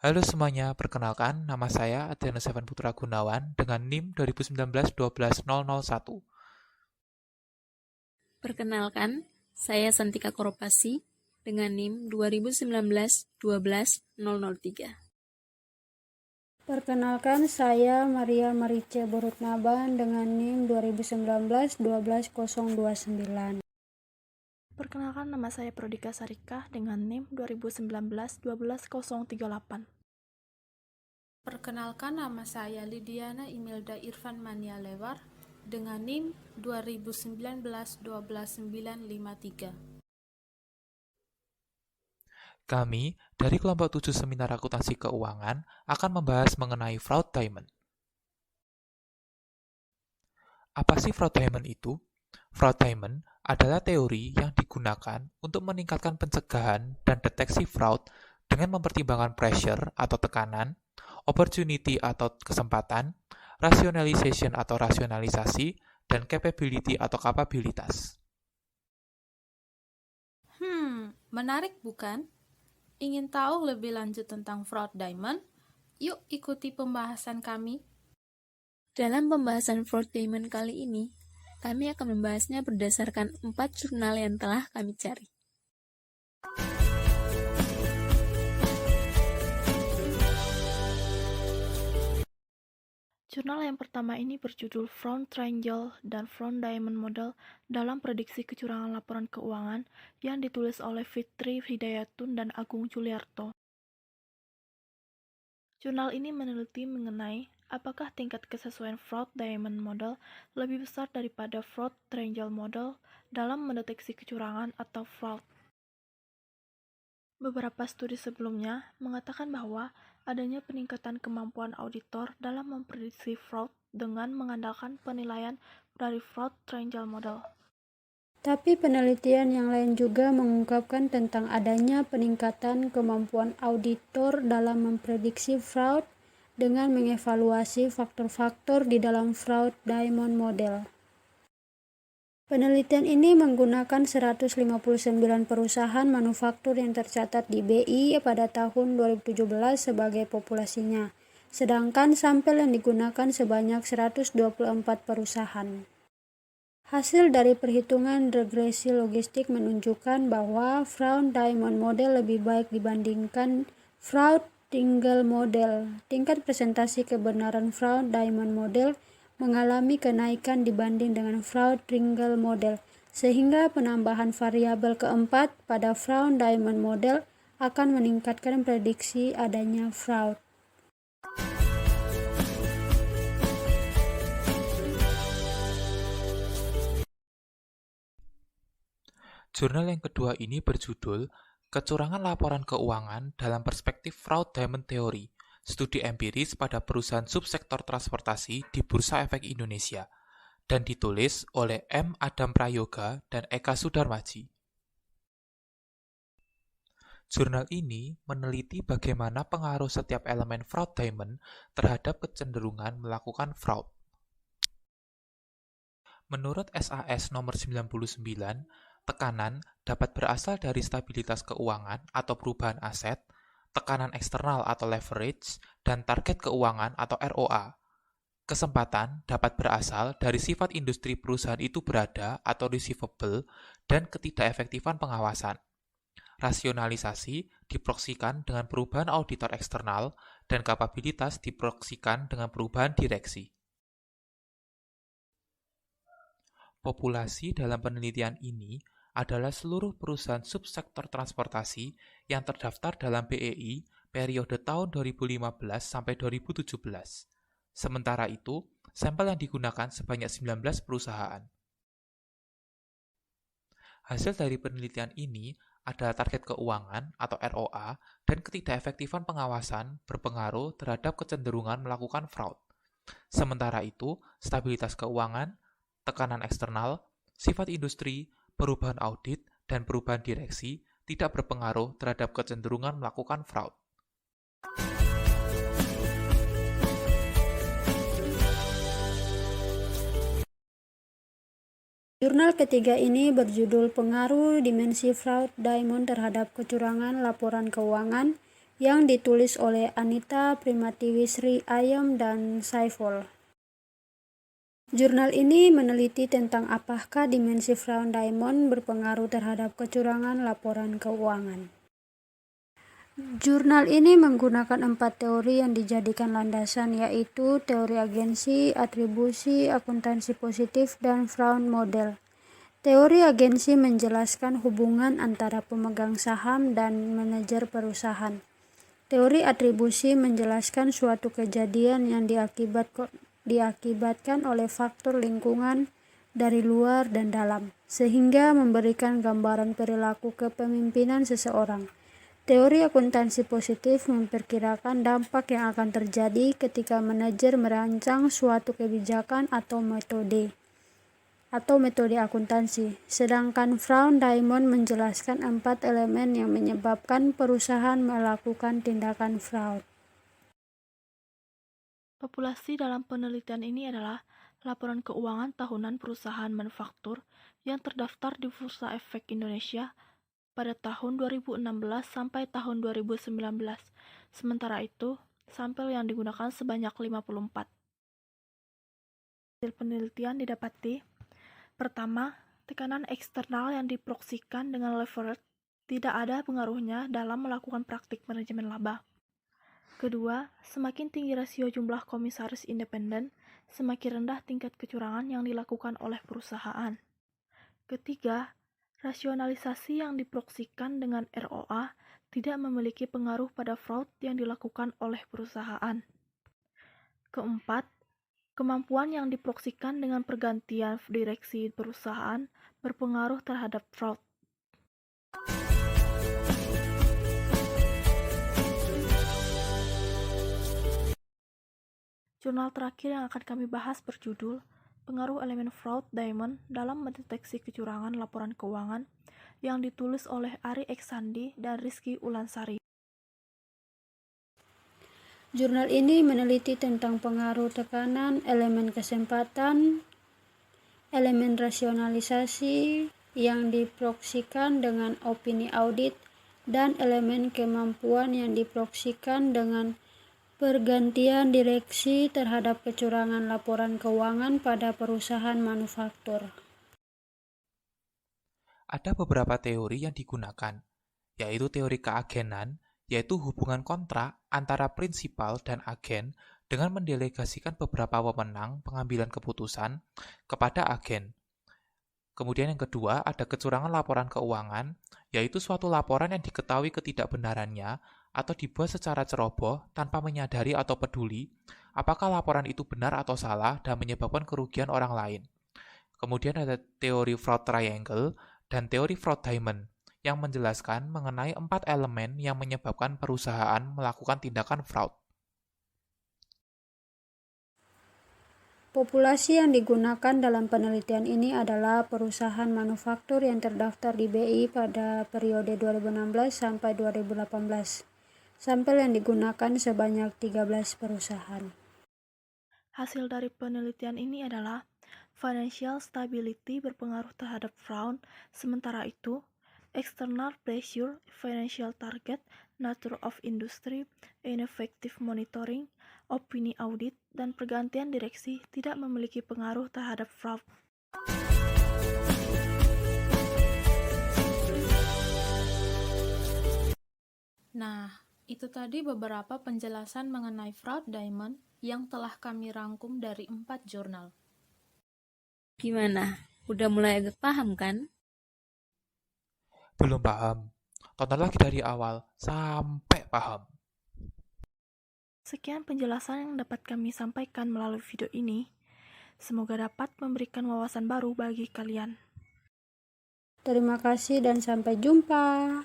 Halo semuanya, perkenalkan nama saya Adrianus Evan Putra Gunawan dengan NIM 2019-12001. Perkenalkan, saya Santika Koropasi dengan NIM 2019-12003. Perkenalkan, saya Maria Marice Borutnaban dengan NIM 2019-12029. Perkenalkan, nama saya Prodika Sarika dengan NIM 2019-12038. Perkenalkan, nama saya Lidiana Imelda Irfan Mania Lewar dengan NIM 2019-12953. Kami dari kelompok 7 Seminar Akuntansi Keuangan akan membahas mengenai fraud diamond. Apa sih fraud diamond itu? Fraud diamond adalah teori yang digunakan untuk meningkatkan pencegahan dan deteksi fraud dengan mempertimbangkan pressure atau tekanan, opportunity atau kesempatan, rationalization atau rasionalisasi, dan capability atau kapabilitas. Menarik bukan? Ingin tahu lebih lanjut tentang fraud diamond? Yuk ikuti pembahasan kami. Dalam pembahasan fraud diamond kali ini, kami akan membahasnya berdasarkan 4 jurnal yang telah kami cari. Jurnal yang pertama ini berjudul Fraud Triangle dan Fraud Diamond Model dalam prediksi kecurangan laporan keuangan yang ditulis oleh Fitri Hidayatun dan Agung Juliarto. Jurnal ini meneliti mengenai apakah tingkat kesesuaian Fraud Diamond Model lebih besar daripada Fraud Triangle Model dalam mendeteksi kecurangan atau fraud. Beberapa studi sebelumnya mengatakan bahwa adanya peningkatan kemampuan auditor dalam memprediksi fraud dengan mengandalkan penilaian dari Fraud Triangle Model. Tapi penelitian yang lain juga mengungkapkan tentang adanya peningkatan kemampuan auditor dalam memprediksi fraud dengan mengevaluasi faktor-faktor di dalam Fraud Diamond Model. Penelitian ini menggunakan 159 perusahaan manufaktur yang tercatat di BI pada tahun 2017 sebagai populasinya, sedangkan sampel yang digunakan sebanyak 124 perusahaan. Hasil dari perhitungan regresi logistik menunjukkan bahwa Fraud Diamond Model lebih baik dibandingkan Fraud Triangle Model. Tingkat presentasi kebenaran Fraud Diamond Model mengalami kenaikan dibanding dengan Fraud Triangle Model, sehingga penambahan variabel keempat pada Fraud Diamond Model akan meningkatkan prediksi adanya fraud. Jurnal yang kedua ini berjudul Kecurangan Laporan Keuangan dalam Perspektif Fraud Diamond Theory, studi empiris pada perusahaan subsektor transportasi di Bursa Efek Indonesia, dan ditulis oleh M. Adam Prayoga dan Eka Sudarmaji. Jurnal ini meneliti bagaimana pengaruh setiap elemen fraud diamond terhadap kecenderungan melakukan fraud. Menurut SAS nomor 99, tekanan dapat berasal dari stabilitas keuangan atau perubahan aset, tekanan eksternal atau leverage, dan target keuangan atau ROA. Kesempatan dapat berasal dari sifat industri perusahaan itu berada atau receivable dan ketidakefektifan pengawasan. Rasionalisasi diproksikan dengan perubahan auditor eksternal dan kapabilitas diproksikan dengan perubahan direksi. Populasi dalam penelitian ini adalah seluruh perusahaan subsektor transportasi yang terdaftar dalam BEI periode tahun 2015 sampai 2017. Sementara itu, sampel yang digunakan sebanyak 19 perusahaan. Hasil dari penelitian ini adalah target keuangan atau ROA dan ketidakefektifan pengawasan berpengaruh terhadap kecenderungan melakukan fraud. Sementara itu, stabilitas keuangan, tekanan eksternal, sifat industri, perubahan audit, dan perubahan direksi tidak berpengaruh terhadap kecenderungan melakukan fraud. Jurnal ketiga ini berjudul Pengaruh Dimensi Fraud Diamond terhadap Kecurangan Laporan Keuangan yang ditulis oleh Anita Primatiwisri Ayam dan Saiful. Jurnal ini meneliti tentang apakah dimensi Fraud Diamond berpengaruh terhadap kecurangan laporan keuangan. Jurnal ini menggunakan 4 teori yang dijadikan landasan, yaitu teori agensi, atribusi, akuntansi positif, dan fraud model. Teori agensi menjelaskan hubungan antara pemegang saham dan manajer perusahaan. Teori atribusi menjelaskan suatu kejadian yang diakibatkan oleh faktor lingkungan dari luar dan dalam, sehingga memberikan gambaran perilaku kepemimpinan seseorang. Teori akuntansi positif memperkirakan dampak yang akan terjadi ketika manajer merancang suatu kebijakan atau metode akuntansi. Sedangkan Fraud Diamond menjelaskan 4 elemen yang menyebabkan perusahaan melakukan tindakan fraud. Populasi dalam penelitian ini adalah laporan keuangan tahunan perusahaan manufaktur yang terdaftar di Bursa Efek Indonesia pada tahun 2016 sampai tahun 2019. Sementara itu, sampel yang digunakan sebanyak 54. Hasil penelitian didapati: pertama, tekanan eksternal yang diproksikan dengan leverage tidak ada pengaruhnya dalam melakukan praktik manajemen laba. Kedua, semakin tinggi rasio jumlah komisaris independen, semakin rendah tingkat kecurangan yang dilakukan oleh perusahaan. Ketiga, rasionalisasi yang diproksikan dengan ROA tidak memiliki pengaruh pada fraud yang dilakukan oleh perusahaan. Keempat, kemampuan yang diproksikan dengan pergantian direksi perusahaan berpengaruh terhadap fraud. Jurnal terakhir yang akan kami bahas berjudul Pengaruh Elemen Fraud Diamond dalam Mendeteksi Kecurangan Laporan Keuangan, yang ditulis oleh Ari Eksandi dan Rizky Ulansari. Jurnal ini meneliti tentang pengaruh tekanan, elemen kesempatan, elemen rasionalisasi yang diproksikan dengan opini audit, dan elemen kemampuan yang diproksikan dengan pergantian direksi terhadap kecurangan laporan keuangan pada perusahaan manufaktur. Ada beberapa teori yang digunakan, yaitu teori keagenan, yaitu hubungan kontrak antara prinsipal dan agen dengan mendelegasikan beberapa wewenang pengambilan keputusan kepada agen. Kemudian yang kedua, ada kecurangan laporan keuangan, yaitu suatu laporan yang diketahui ketidakbenarannya atau dibuat secara ceroboh tanpa menyadari atau peduli apakah laporan itu benar atau salah dan menyebabkan kerugian orang lain. Kemudian ada teori fraud triangle dan teori fraud diamond yang menjelaskan mengenai 4 elemen yang menyebabkan perusahaan melakukan tindakan fraud. Populasi yang digunakan dalam penelitian ini adalah perusahaan manufaktur yang terdaftar di BI pada periode 2016 sampai 2018. Sampel yang digunakan sebanyak 13 perusahaan. Hasil dari penelitian ini adalah financial stability berpengaruh terhadap fraud, sementara itu external pressure, financial target, nature of industry, ineffective monitoring, opini audit, dan pergantian direksi tidak memiliki pengaruh terhadap fraud. Nah, itu tadi beberapa penjelasan mengenai Fraud Diamond yang telah kami rangkum dari 4 jurnal. Gimana? Udah mulai agak paham kan? Belum paham. Tonton lagi dari awal sampai paham. Sekian penjelasan yang dapat kami sampaikan melalui video ini. Semoga dapat memberikan wawasan baru bagi kalian. Terima kasih dan sampai jumpa.